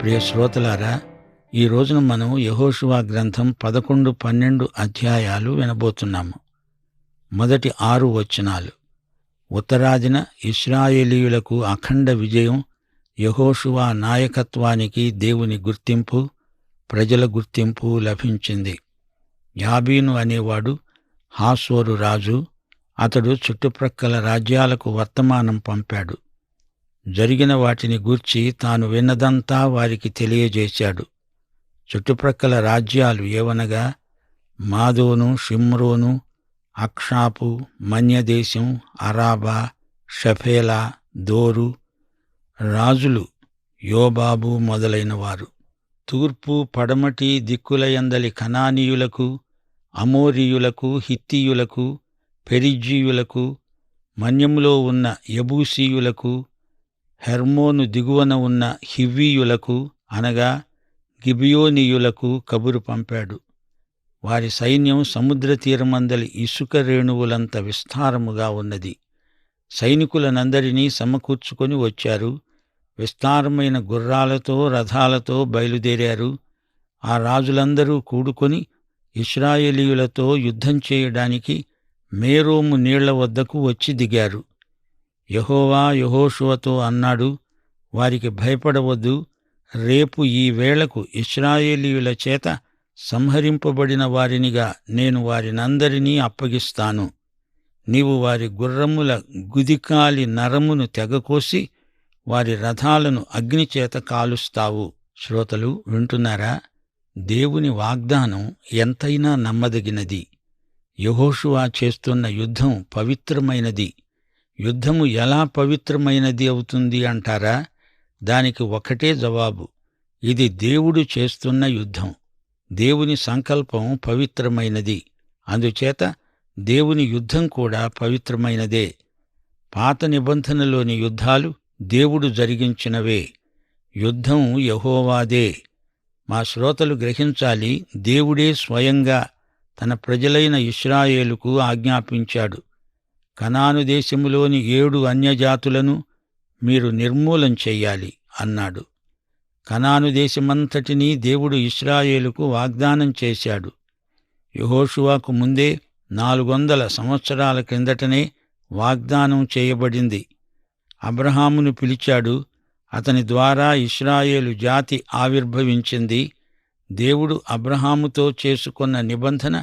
ప్రియ శ్రోతలారా, ఈ రోజున మనం యెహోషువ గ్రంథం 11, 12 అధ్యాయాలు వినబోతున్నాము. మొదటి 6 వచనాలు. ఉత్తరాదిన ఇశ్రాయేలీయులకు అఖండ విజయం, యెహోషువ నాయకత్వానికి దేవుని గుర్తింపు, ప్రజల గుర్తింపు లభించింది. యాబీను అనేవాడు హాసోరు రాజు. అతడు చుట్టుప్రక్కల రాజ్యాలకు వర్తమానం పంపాడు. జరిగిన వాటిని గూర్చి తాను విన్నదంతా వారికి తెలియజేశాడు. చుట్టుప్రక్కల రాజ్యాలు ఏవనగా మాదోను, షిమ్రోను, అక్షాపు, మన్యదేశం, అరాబా, షఫేలా, దోరు. రాజులు యోబాబు మొదలైనవారు. తూర్పు పడమటి దిక్కులయందలి కనానీయులకు, అమోరీయులకు, హిత్తీయులకు, పెరిజ్జీయులకు, మన్యములో ఉన్న యెబూసీయులకు, హెర్మోను దిగువన ఉన్న హివ్వీయులకు అనగా గిబియోనీయులకు కబురు పంపాడు. వారి సైన్యం సముద్ర తీరమందలి ఇసుక రేణువులంత విస్తారముగా ఉన్నది. సైనికులనందరినీ సమకూర్చుకొని వచ్చారు. విస్తారమైన గుర్రాలతో, రథాలతో బయలుదేరారు. ఆ రాజులందరూ కూడుకొని ఇశ్రాయేలీయులతో యుద్ధం చేయడానికి మేరోము నీళ్ల వద్దకు వచ్చి దిగారు. యెహోవా యెహోషువతో అన్నాడు, వారికి భయపడవద్దు. రేపు ఈ వేళకు ఇశ్రాయేలీయుల చేత సంహరింపబడిన వారినిగా నేను వారినందరినీ అప్పగిస్తాను. నీవు వారి గుర్రముల గుదికాలి నరమును తెగకోసి వారి రథాలను అగ్నిచేత కాలుస్తావు. శ్రోతలు వింటున్నారా? దేవుని వాగ్దానం ఎంతైనా నమ్మదగినది. యెహోషువ చేస్తున్న యుద్ధం పవిత్రమైనది. యుద్ధము ఎలా పవిత్రమైనది అవుతుంది అంటారా? దానికి ఒకటే జవాబు. ఇది దేవుడు చేస్తున్న యుద్ధం. దేవుని సంకల్పం పవిత్రమైనది. అందుచేత దేవుని యుద్ధం కూడా పవిత్రమైనదే. పాత నిబంధనలోని యుద్ధాలు దేవుడు జరిగించినవే. యుద్ధం యెహోవాదే. మా శ్రోతలు గ్రహించాలి, దేవుడే స్వయంగా తన ప్రజలైన ఇశ్రాయేలుకు ఆజ్ఞాపించాడు. కనాను దేశములోని 7 అన్యజాతులను మీరు నిర్మూలం చెయ్యాలి అన్నాడు. కనాను దేశమంతటినీ దేవుడు ఇశ్రాయేలుకు వాగ్దానం చేశాడు. యెహోషువకు ముందే 400 సంవత్సరాల క్రిందటనే వాగ్దానం చేయబడింది. అబ్రహామును పిలిచాడు. అతని ద్వారా ఇశ్రాయేలు జాతి ఆవిర్భవించింది. దేవుడు అబ్రహాముతో చేసుకున్న నిబంధన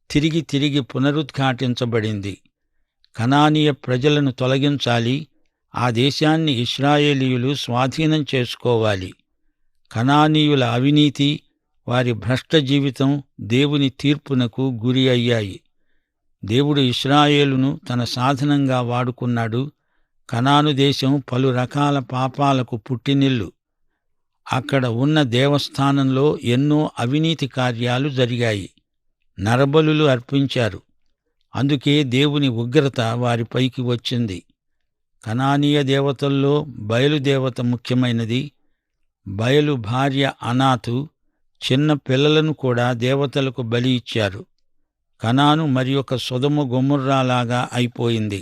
తిరిగి తిరిగి పునరుద్ఘాటించబడింది. కనానీయ ప్రజలను తొలగించాలి. ఆ దేశాన్ని ఇశ్రాయేలీయులు స్వాధీనం చేసుకోవాలి. కనానీయుల అవినీతి, వారి భ్రష్ట జీవితం దేవుని తీర్పునకు గురి అయ్యాయి. దేవుడు ఇశ్రాయేలును తన సాధనంగా వాడుకున్నాడు. కనాను దేశం పలు రకాల పాపాలకు పుట్టినిల్లు. అక్కడ ఉన్న దేవస్థానంలో ఎన్నో అవినీతి కార్యాలు జరిగాయి. నరబలులు అర్పించారు. అందుకే దేవుని ఉగ్రత వారిపైకి వచ్చింది. కనానీయ దేవతల్లో బయలుదేవత ముఖ్యమైనది. బయలు భార్య అనాతు చిన్న పిల్లలను కూడా దేవతలకు బలి ఇచ్చారు. కనాను మరి ఒక సొదొమ గొమొర్రాలాగా అయిపోయింది.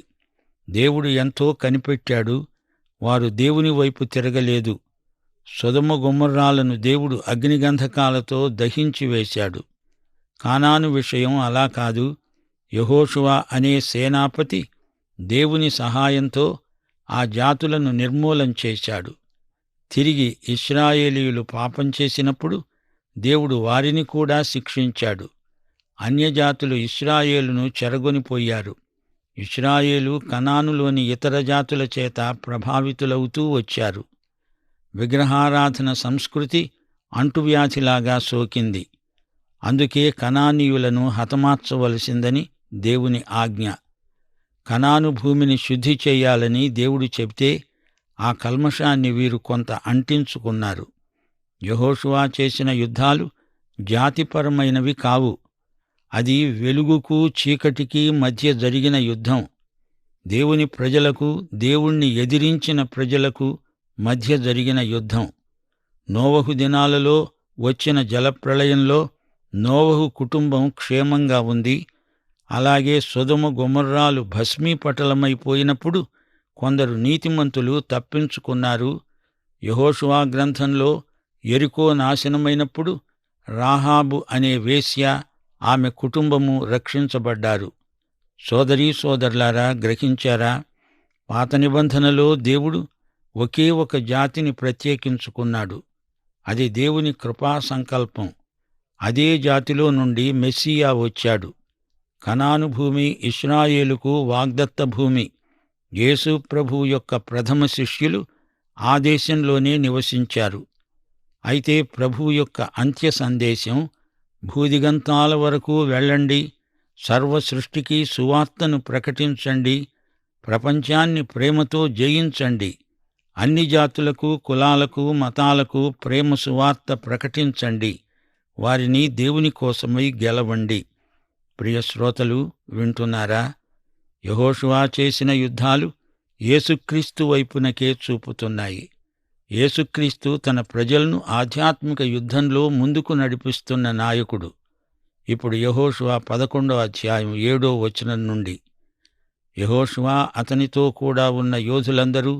దేవుడు ఎంతో కనిపెట్టాడు. వారు దేవుని వైపు తిరగలేదు. సొదొమ గొమొర్రాలను దేవుడు అగ్నిగంధకాలతో దహించి వేశాడు. కానాను విషయం అలా కాదు. యెహోషువ అనే సేనాపతి దేవుని సహాయంతో ఆ జాతులను నిర్మూలం చేశాడు. తిరిగి ఇశ్రాయేలీయులు పాపం చేసినప్పుడు దేవుడు వారిని కూడా శిక్షించాడు. అన్యజాతులు ఇశ్రాయేలును చెరగొనిపోయారు. ఇశ్రాయేలు కనానులోని ఇతర జాతుల చేత ప్రభావితులవుతూ వచ్చారు. విగ్రహారాధన సంస్కృతి అంటువ్యాధిలాగా సోకింది. అందుకే కనానీయులను హతమార్చవలసిందని దేవుని ఆజ్ఞ. కనాను భూమిని శుద్ధి చెయ్యాలని దేవుడు చెబితే ఆ కల్మషాన్ని వీరు కొంత అంటించుకున్నారు. యెహోషువ చేసిన యుద్ధాలు జాతిపరమైనవి కావు. అది వెలుగుకు చీకటికి మధ్య జరిగిన యుద్ధం. దేవుని ప్రజలకు, దేవుణ్ణి ఎదిరించిన ప్రజలకు మధ్య జరిగిన యుద్ధం. నోవహు దినాలలో వచ్చిన జలప్రళయంలో నోవహు కుటుంబం క్షేమంగా ఉంది. అలాగే సొదొమ గొమొర్రాలు భస్మీపటలమైపోయినప్పుడు కొందరు నీతిమంతులు తప్పించుకున్నారు. యెహోషువ గ్రంథంలో యెరికో నాశనమైనప్పుడు రాహాబు అనే వేశ్య, ఆమె కుటుంబము రక్షించబడ్డారు. సోదరీ సోదరులారా, గ్రహించారా? పాత నిబంధనలో దేవుడు ఒకే ఒక జాతిని ప్రత్యేకించుకున్నాడు. అది దేవుని కృపా సంకల్పం. అదే జాతిలో నుండి మెస్సీయా వచ్చాడు. కనాను భూమి ఇశ్రాయేలుకు వాగ్దత్త భూమి. యేసు ప్రభువు యొక్క ప్రథమ శిష్యులు ఆ దేశంలోనే నివసించారు. అయితే ప్రభువు యొక్క అంత్య సందేశం, భూదిగంతాల వరకు వెళ్ళండి, సర్వ సృష్టికి సువార్తను ప్రకటించండి, ప్రపంచాన్ని ప్రేమతో జయించండి, అన్ని జాతులకు, కులాలకు, మతాలకు ప్రేమ సువార్త ప్రకటించండి, వారిని దేవుని కోసమై గెలవండి. ప్రియ శ్రోతలు, వింటున్నారా? యెహోషువ చేసిన యుద్ధాలు యేసుక్రీస్తు వైపునకే చూపుతున్నాయి. యేసుక్రీస్తు తన ప్రజలను ఆధ్యాత్మిక యుద్ధంలో ముందుకు నడిపిస్తున్న నాయకుడు. ఇప్పుడు యెహోషువ 11వ అధ్యాయం 7వ వచనం నుండి, యెహోషువ అతనితో కూడా ఉన్న యోధులందరూ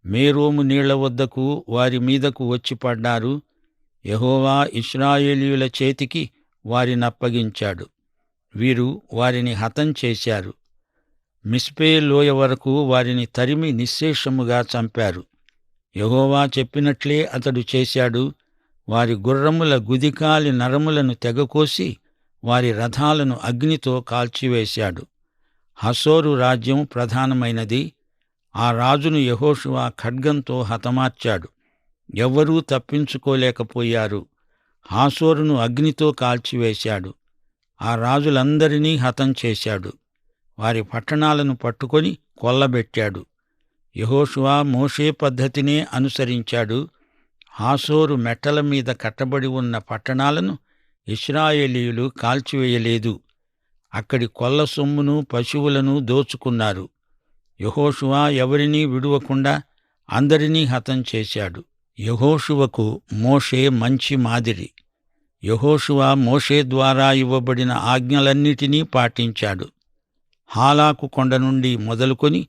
మేరోము నీళ్ల వద్దకు వారి మీదకు వచ్చి పడ్డారు. యెహోవా ఇశ్రాయేలీయుల చేతికి వారినప్పగించాడు. వీరు వారిని హతం చేశారు. మిస్పే లోయ వరకు వారిని తరిమి నిశ్శేషముగా చంపారు. యెహోవా చెప్పినట్లే అతడు చేశాడు. వారి గుర్రముల గుదికాలి నరములను తెగకోసి వారి రథాలను అగ్నితో కాల్చివేశాడు. హసోరు రాజ్యం ప్రధానమైనది. ఆ రాజును యెహోషువ ఖడ్గంతో హతమార్చాడు. ఎవ్వరూ తప్పించుకోలేకపోయారు. హాసోరును అగ్నితో కాల్చివేశాడు. ఆ రాజులందరినీ హతం చేశాడు. వారి పట్టణాలను పట్టుకొని కొల్లబెట్టాడు. యెహోషువ మోషే పద్ధతినే అనుసరించాడు. హాసోరు మెట్టల మీద కట్టబడి ఉన్న పట్టణాలను ఇశ్రాయేలీయులు కాల్చివేయలేదు. అక్కడి కొల్ల సొమ్మును, పశువులను దోచుకున్నారు. యెహోషువ ఎవరినీ విడువకుండా అందరినీ హతం చేశాడు. యెహోషువకు మోషే మంచి మాదిరి. యెహోషువ మోషే ద్వారా ఇవ్వబడిన ఆజ్ఞలన్నిటినీ పాటించాడు. హాలాకు కొండ నుండి మొదలుకొని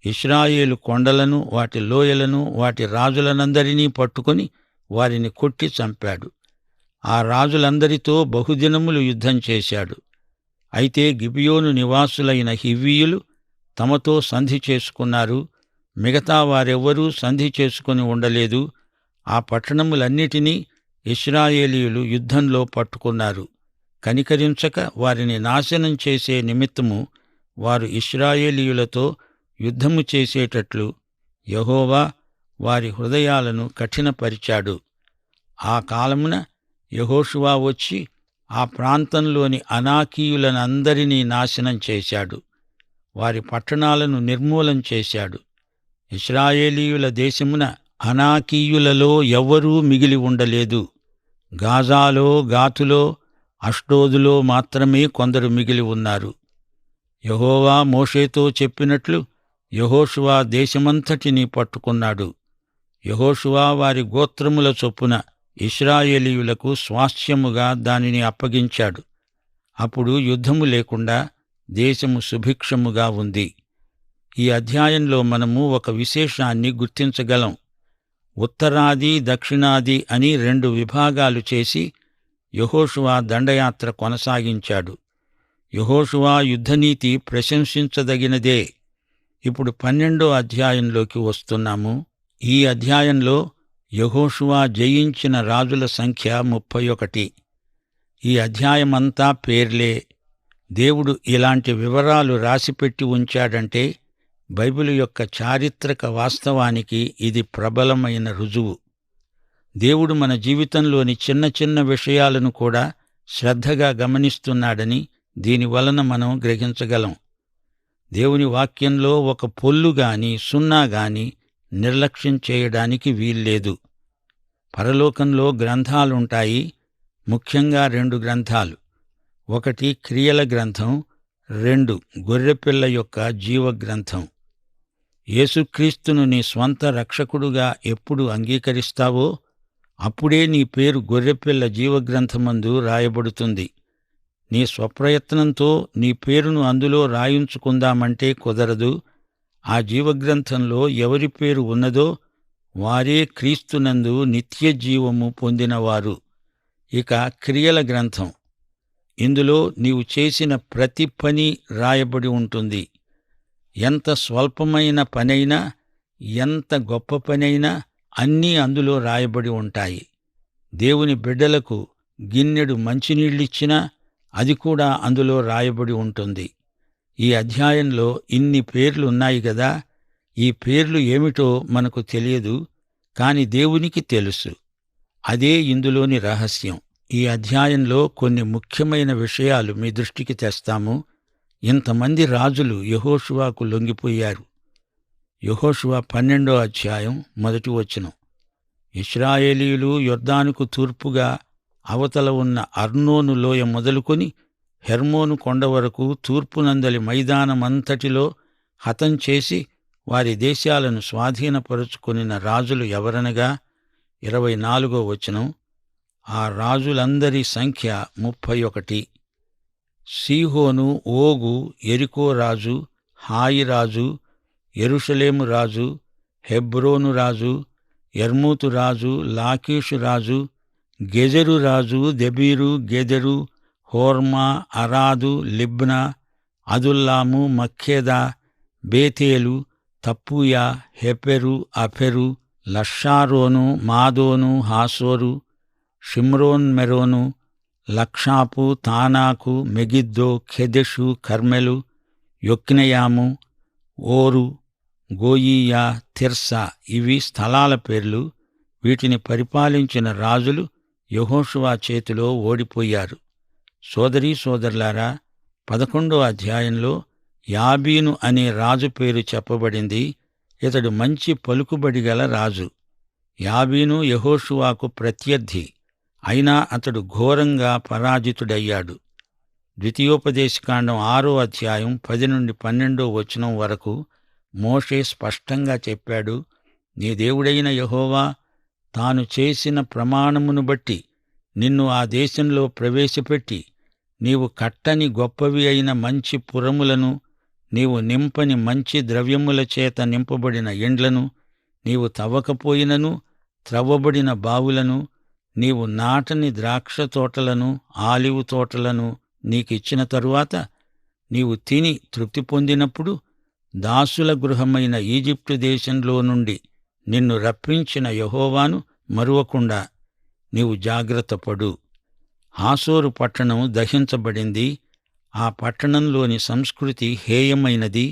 ఇశ్రాయేలు కొండలను, వాటి లోయలను, వాటి రాజులనందరినీ పట్టుకొని వారిని కొట్టి చంపాడు. ఆ రాజులందరితో బహుదినములు యుద్ధం చేశాడు. అయితే గిబియోను నివాసులైన హివ్వీయులు తమతో సంధి చేసుకున్నారు. మిగతా వారెవ్వరూ సంధి చేసుకుని ఉండలేదు. ఆ పట్టణములన్నిటినీ ఇశ్రాయేలీయులు యుద్ధంలో పట్టుకున్నారు. కనికరించక వారిని నాశనం చేసే నిమిత్తము వారు ఇశ్రాయేలీయులతో యుద్ధము చేసేటట్లు యెహోవా వారి హృదయాలను కఠినపరిచాడు. ఆ కాలమున యెహోషువ వచ్చి ఆ ప్రాంతంలోని అనాకీయులనందరినీ నాశనం చేశాడు. వారి పట్టణాలను నిర్మూలం చేశాడు. ఇశ్రాయేలీయుల దేశమున అనాకీయులలో ఎవ్వరూ మిగిలి ఉండలేదు. గాజాలో, గాతులో, అష్డోదులో మాత్రమే కొందరు మిగిలి ఉన్నారు. యెహోవా మోషేతో చెప్పినట్లు యెహోషువ దేశమంతటినీ పట్టుకున్నాడు. యెహోషువ వారి గోత్రముల చొప్పున ఇశ్రాయేలీయులకు స్వాస్థ్యముగా దానిని అప్పగించాడు. అప్పుడు యుద్ధము లేకుండా దేశము సుభిక్షముగా ఉంది. ఈ అధ్యాయంలో మనము ఒక విశేషాన్ని గుర్తించగలం. ఉత్తరాది, దక్షిణాది అని 2 విభాగాలు చేసి యెహోషువ దండయాత్ర కొనసాగించాడు. యెహోషువ యుద్ధనీతి ప్రశంసించదగినదే. ఇప్పుడు 12వ అధ్యాయంలోకి వస్తున్నాము. ఈ అధ్యాయంలో యెహోషువ జయించిన రాజుల సంఖ్య 31. ఈ అధ్యాయమంతా పేర్లే. దేవుడు ఇలాంటి వివరాలు రాసిపెట్టి ఉంచాడంటే బైబిలు యొక్క చారిత్రక వాస్తవానికి ఇది ప్రబలమైన రుజువు. దేవుడు మన జీవితంలోని చిన్న చిన్న విషయాలను కూడా శ్రద్ధగా గమనిస్తున్నాడని దీనివలన మనం గ్రహించగలం. దేవుని వాక్యంలో ఒక పొల్లు గాని, సున్నా గాని నిర్లక్ష్యం చేయడానికి వీల్లేదు. పరలోకంలో గ్రంథాలుంటాయి. ముఖ్యంగా 2 గ్రంథాలు. 1 క్రియల గ్రంథం, 2 గొర్రెపిల్ల యొక్క జీవగ్రంథం. యేసుక్రీస్తును నీ స్వంత రక్షకుడుగా ఎప్పుడు అంగీకరిస్తావో అప్పుడే నీ పేరు గొర్రెపిల్ల జీవగ్రంథమందు రాయబడుతుంది. నీ స్వప్రయత్నంతో నీ పేరును అందులో రాయించుకుందామంటే కుదరదు. ఆ జీవగ్రంథంలో ఎవరి పేరు ఉన్నదో వారే క్రీస్తునందు నిత్యజీవము పొందినవారు. ఇక క్రియల గ్రంథం. ఇందులో నీవు చేసిన ప్రతి పని రాయబడి ఉంటుంది. ఎంత స్వల్పమైన పనైనా, ఎంత గొప్ప పనైనా అన్నీ అందులో రాయబడి ఉంటాయి. దేవుని బిడ్డలకు గిన్నెడు మంచినీళ్ళిచ్చినా అది కూడా అందులో రాయబడి ఉంటుంది. ఈ అధ్యాయంలో ఇన్ని పేర్లున్నాయి గదా! ఈ పేర్లు ఏమిటో మనకు తెలియదు, కాని దేవునికి తెలుసు. అదే ఇందులోని రహస్యం. ఈ అధ్యాయంలో కొన్ని ముఖ్యమైన విషయాలు మీ దృష్టికి తెస్తాము. ఇంతమంది రాజులు యెహోషువకు లొంగిపోయారు. యెహోషువ 12వ అధ్యాయం 1వ వచనం. ఇశ్రాయేలీయులు యొర్దానుకు తూర్పుగా అవతల ఉన్న అర్నోను లోయ మొదలుకొని హెర్మోను కొండ వరకు తూర్పునందలి మైదానమంతటిలో హతం చేసి వారి దేశాలను స్వాధీనపరుచుకొనిన రాజులు ఎవరనగా 24వ వచనం. ఆ రాజులందరి సంఖ్య 31. సీహోను, ఓగు, యెరికో రాజు, హాయి రాజు, యెరూషలేము రాజు, హెబ్రోను రాజు, యర్మూతు రాజు, లాకీషు రాజు, గెజెరు రాజు, దెబీరు, గెదెరు, హోర్మా, అరాదు, లిబ్నా, అదుల్లాము, మక్కేదా, బేతేలు, తప్పూయా, హెపెరు, అఫెరు, లషారోను, మాదోను, హాసోరు, షిమ్రోన్మెరోను, లక్షాపు, తానాకు, మెగిద్దో, కెదెషు, కర్మెలు, యొక్నెయాము, ఓరు, గోయీయా, తిర్సా. ఇవి స్థలాల పేర్లు. వీటిని పరిపాలించిన రాజులు యెహోషువ చేతిలో ఓడిపోయారు. సోదరీ సోదరులారా, 11వ అధ్యాయంలో యాబీను అనే రాజు పేరు చెప్పబడింది. ఇతడు మంచి పలుకుబడి గల రాజు. యాబీను యెహోషువకు ప్రత్యర్థి. అయినా అతడు ఘోరంగా పరాజితుడయ్యాడు. ద్వితీయోపదేశకాండం 6వ అధ్యాయం 10 నుండి 12వ వచనం వరకు మోషే స్పష్టంగా చెప్పాడు, నీ దేవుడైన యెహోవా తాను చేసిన ప్రమాణమును బట్టి నిన్ను ఆ దేశంలో ప్రవేశపెట్టి, నీవు కట్టని గొప్పవి అయిన మంచి పురములను, నీవు నింపని మంచి ద్రవ్యముల చేత నింపబడిన ఇండ్లను, నీవు తవ్వకపోయినను త్రవ్వబడిన బావులను, నీవు నాటని ద్రాక్ష తోటలను, ఆలివు తోటలను నీకిచ్చిన తరువాత, నీవు తిని తృప్తి పొందినప్పుడు, దాసుల గృహమైన ఈజిప్టు దేశంలో నుండి నిన్ను రప్పించిన యెహోవాను మరువకుండా నీవు జాగ్రత్తపడు. హాసోరు పట్టణం దహించబడింది. ఆ పట్టణంలోని సంస్కృతి హేయమైనది.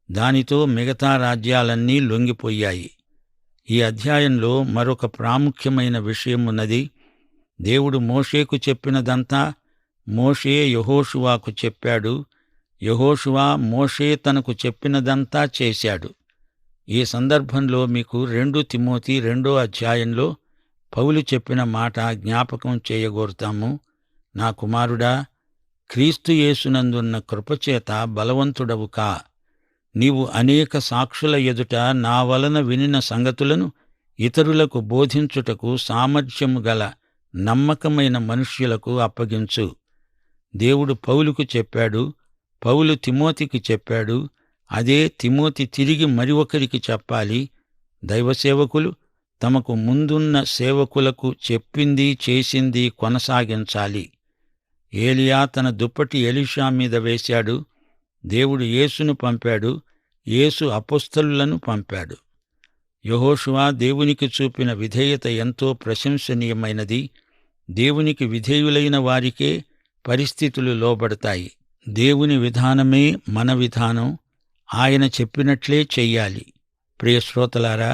దానితో మిగతా రాజ్యాలన్నీ లొంగిపోయాయి. ఈ అధ్యాయంలో మరొక ప్రాముఖ్యమైన విషయమున్నది. దేవుడు మోషేకు చెప్పినదంతా మోషే యెహోషువకు చెప్పాడు. యెహోషువ మోషే తనకు చెప్పినదంతా చేశాడు. ఈ సందర్భంలో మీకు 2 తిమోతి 2వ అధ్యాయంలో పౌలు చెప్పిన మాట జ్ఞాపకం చేయగోరుతాము. నా కుమారుడా, క్రీస్తు యేసునందున్న కృపచేత బలవంతుడవు కా. నీవు అనేక సాక్షుల ఎదుట నా వలన వినిన సంగతులను ఇతరులకు బోధించుటకు సామర్థ్యము గల నమ్మకమైన మనుష్యులకు అప్పగించు. దేవుడు పౌలుకు చెప్పాడు, పౌలు తిమోతికి చెప్పాడు. అదే తిమోతి తిరిగి మరి ఒకరికి చెప్పాలి. దైవసేవకులు తమకు ముందున్న సేవకులకు చెప్పింది చేసింది కొనసాగించాలి. ఏలియా తన దుప్పటి ఎలీషా మీద వేశాడు. దేవుడు యేసును పంపాడు. యేసు అపొస్తలులను పంపాడు. యెహోషువ దేవునికి చూపిన విధేయత ఎంతో ప్రశంసనీయమైనది. దేవునికి విధేయులైన వారికే పరిస్థితులు లోబడతాయి. దేవుని విధానమే మన విధానం. ఆయన చెప్పినట్లే చెయ్యాలి. ప్రియశ్రోతలారా,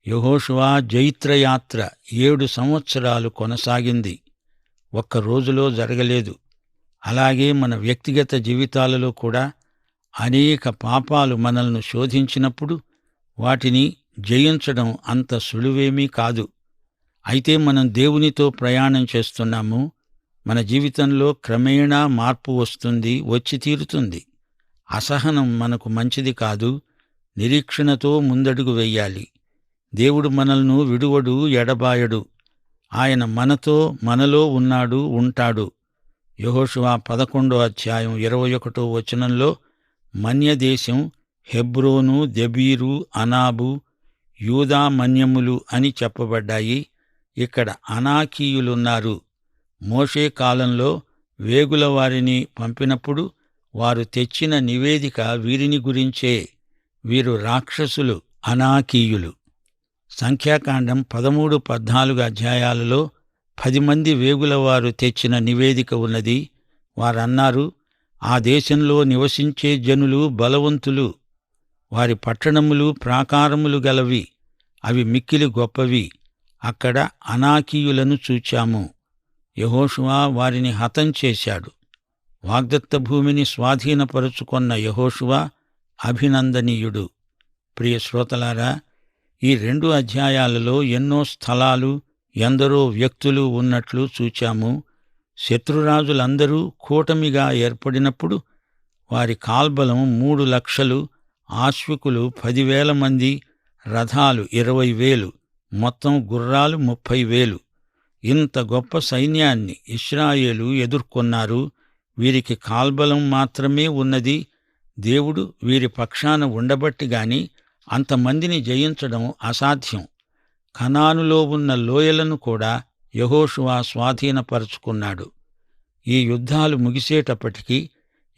యెహోషువ జైత్రయాత్ర 7 సంవత్సరాలు కొనసాగింది. ఒక్క రోజులో జరగలేదు. అలాగే మన వ్యక్తిగత జీవితాలలో కూడా అనేక పాపాలు మనల్ని శోధించినప్పుడు వాటిని జయించడం అంత సులువేమీ కాదు. అయితే మనం దేవునితో ప్రయాణం చేస్తున్నాము. మన జీవితంలో క్రమేణా మార్పు వస్తుంది, వచ్చి తీరుతుంది. అసహనం మనకు మంచిది కాదు. నిరీక్షణతో ముందడుగు వెయ్యాలి. దేవుడు మనల్ని విడువడు, ఎడబాయడు. ఆయన మనతో, మనలో ఉన్నాడు, ఉంటాడు. యెహోషువ 11వ అధ్యాయం 21వ వచనంలో మన్యదేశం, హెబ్రోను, దెబీరు, అనాబు, యూదా మన్యములు అని చెప్పబడ్డాయి. ఇక్కడ అనాకీయులున్నారు. మోషే కాలంలో వేగుల వారిని పంపినప్పుడు వారు తెచ్చిన నివేదిక వీరిని గురించే. వీరు రాక్షసులు, అనాకీయులు. సంఖ్యాకాండం 13, 14 అధ్యాయాలలో 10 మంది వేగులవారు తెచ్చిన నివేదిక ఉన్నది. వారన్నారు, ఆ దేశంలో నివసించే జనులు బలవంతులు, వారి పట్టణములు ప్రాకారములు గలవి, అవి మిక్కిలి గొప్పవి. అక్కడ అనాకీయులను చూచాము. యెహోషువ వారిని హతం చేశాడు. వాగ్దత్త భూమిని స్వాధీనపరుచుకొన్న యెహోషువ అభినందనీయుడు. ప్రియ శ్రోతలారా, ఈ 2 అధ్యాయాలలో ఎన్నో స్థలాలు, ఎందరో వ్యక్తులు ఉన్నట్లు చూచాము. శత్రురాజులందరూ కూటమిగా ఏర్పడినప్పుడు వారి కాల్బలం 3,00,000, ఆశ్వికులు 10,000 మంది, రథాలు 20,000, మొత్తం గుర్రాలు 30,000. ఇంత గొప్ప సైన్యాన్ని ఇశ్రాయేలు ఎదుర్కొన్నారు. వీరికి కాల్బలం మాత్రమే ఉన్నది. దేవుడు వీరి పక్షాన ఉండబట్టిగాని అంతమందిని జయించడం అసాధ్యం. కనానులో ఉన్న లోయలను కూడా యెహోషువ స్వాధీనపరుచుకున్నాడు. ఈ యుద్ధాలు ముగిసేటప్పటికి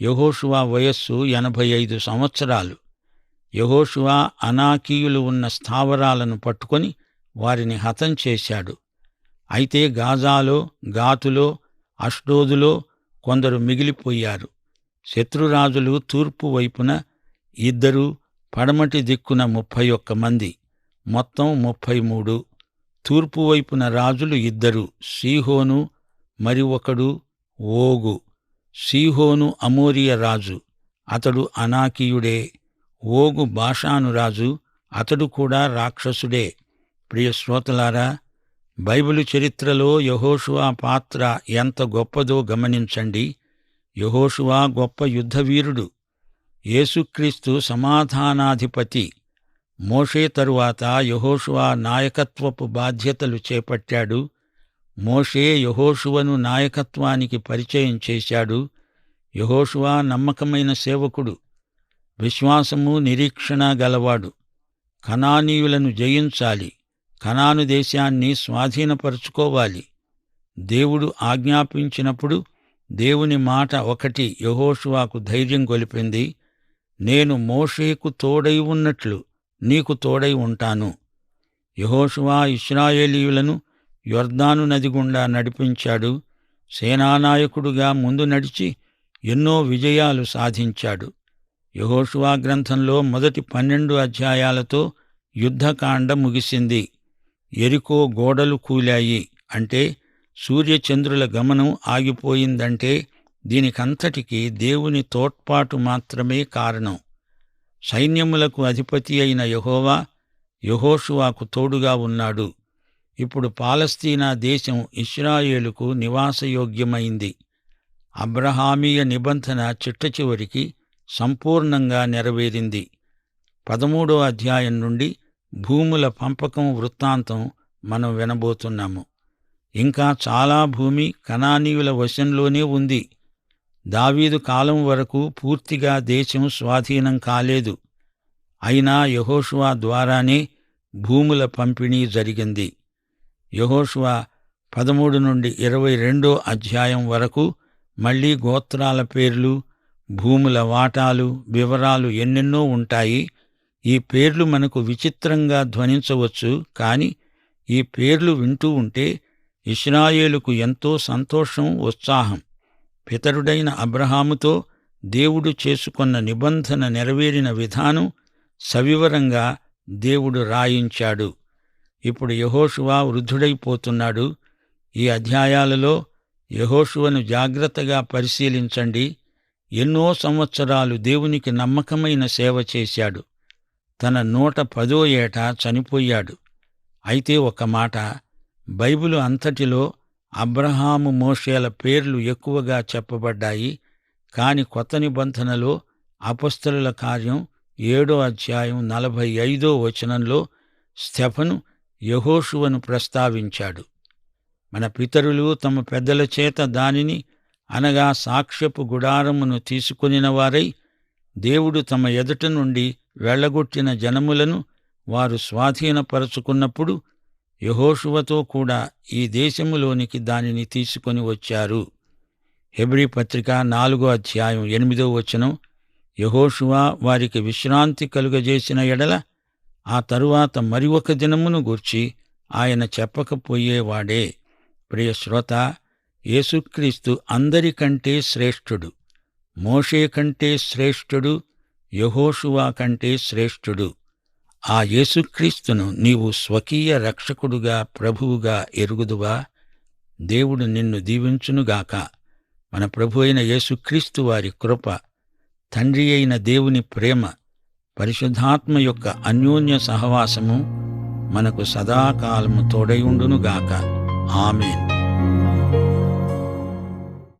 యెహోషువ వయస్సు 85 సంవత్సరాలు. యెహోషువ అనాకీయులు ఉన్న స్థావరాలను పట్టుకొని వారిని హతం చేశాడు. అయితే గాజాలో, గాతులో, అష్డోదులో కొందరు మిగిలిపోయారు. శత్రురాజులు తూర్పు వైపున 2, పడమటి దిక్కున 31 మంది, మొత్తం 33. తూర్పు వైపున రాజులు 2, సీహోను మరి ఒకడు ఓగు. సీహోను అమోరియ రాజు, అతడు అనాకీయుడే. ఓగు బాషాను రాజు, అతడు కూడా రాక్షసుడే. ప్రియ శ్రోతలారా, బైబిలు చరిత్రలో యెహోషువ పాత్ర ఎంత గొప్పదో గమనించండి. యెహోషువ గొప్ప యుద్ధవీరుడు. యేసుక్రీస్తు సమాధానాధిపతి. మోషే తరువాత యెహోషువ నాయకత్వపు బాధ్యతలు చేపట్టాడు. మోషే యెహోషువను నాయకత్వానికి పరిచయం చేశాడు. యెహోషువ నమ్మకమైన సేవకుడు, విశ్వాసము, నిరీక్షణ గలవాడు. కనానీయులను జయించాలి, కనాను దేశాన్ని స్వాధీనపరుచుకోవాలి. దేవుడు ఆజ్ఞాపించినప్పుడు దేవుని మాట ఒకటి యెహోషువకు ధైర్యం గొలిపింది. నేను మోషేకు తోడై ఉన్నట్లు నీకు తోడై ఉంటాను. యెహోషువ ఇశ్రాయేలీయులను యొర్దాను నది గుండా నడిపించాడు. సేనానాయకుడుగా ముందు నడిచి ఎన్నో విజయాలు సాధించాడు. యెహోషువ గ్రంథంలో మొదటి 12 అధ్యాయాలతో యుద్ధకాండ ముగిసింది. యెరికో గోడలు కూలాయి అంటే సూర్యచంద్రుల గమనం ఆగిపోయిందంటే దీనికంతటికీ దేవుని తోడ్పాటు మాత్రమే కారణం. సైన్యములకు అధిపతి అయిన యెహోవా యెహోషువకు తోడుగా ఉన్నాడు. ఇప్పుడు పాలస్తీనా దేశం ఇశ్రాయేలుకు నివాసయోగ్యమైంది. అబ్రహామీయ నిబంధన చిట్టచివరికి సంపూర్ణంగా నెరవేరింది. 13వ అధ్యాయం నుండి భూముల పంపకం వృత్తాంతం మనం వినబోతున్నాము. ఇంకా చాలా భూమి కనానీయుల వశంలోనే ఉంది. దావీదు కాలం వరకు పూర్తిగా దేశం స్వాధీనం కాలేదు. అయినా యెహోషువ ద్వారానే భూముల పంపిణీ జరిగింది. యెహోషువ 13 నుండి 22 అధ్యాయం వరకు మళ్లీ గోత్రాల పేర్లు, భూముల వాటాలు, వివరాలు ఎన్నెన్నో ఉంటాయి. ఈ పేర్లు మనకు విచిత్రంగా ధ్వనించవచ్చు. కాని ఈ పేర్లు వింటూ ఉంటే ఇశ్రాయేలుకు ఎంతో సంతోషం, ఉత్సాహం. పితరుడైన అబ్రహాముతో దేవుడు చేసుకొన్న నిబంధన నెరవేరిన విధానం సవివరంగా దేవుడు రాయించాడు. ఇప్పుడు యెహోషువ వృద్ధుడైపోతున్నాడు. ఈ అధ్యాయాలలో యెహోషువను జాగ్రత్తగా పరిశీలించండి. ఎన్నో సంవత్సరాలు దేవునికి నమ్మకమైన సేవ చేశాడు. తన 110వ ఏట చనిపోయాడు. అయితే ఒక మాట, బైబిలు అంతటిలో అబ్రహాము, మోషేల పేర్లు ఎక్కువగా చెప్పబడ్డాయి. కాని కొత్త నిబంధనలో అపొస్తలుల కార్యం 7వ అధ్యాయం 45వ వచనంలో స్తెఫను యెహోషువను ప్రస్తావించాడు. మన పితరులు తమ పెద్దల చేత దానిని అనగా సాక్ష్యపు గుడారమును తీసుకొనినవారై దేవుడు తమ ఎదుట నుండి వెళ్లగొట్టిన జనములను వారు స్వాధీనపరచుకున్నప్పుడు యెహోషువతో కూడా ఈ దేశములోనికి దానిని తీసుకొని వచ్చారు. హెబ్రీ పత్రిక 4:8 యెహోషువ వారికి విశ్రాంతి కలుగజేసిన ఎడల ఆ తరువాత మరి ఒక దినమును గూర్చి ఆయన చెప్పకపోయేవాడే. ప్రియ శ్రోత, యేసుక్రీస్తు అందరికంటే శ్రేష్ఠుడు. మోషే కంటే శ్రేష్ఠుడు, యెహోషువ కంటే శ్రేష్ఠుడు. ఆ యేసుక్రీస్తును నీవు స్వకీయ రక్షకుడుగా, ప్రభువుగా ఎరుగుదువా? దేవుడు నిన్ను దీవించునుగాక. మన ప్రభు అయిన యేసుక్రీస్తు వారి కృప, తండ్రి అయిన దేవుని ప్రేమ, పరిశుద్ధాత్మ యొక్క అన్యోన్య సహవాసము మనకు సదాకాలము తోడైయుండునుగాక. ఆమేన్.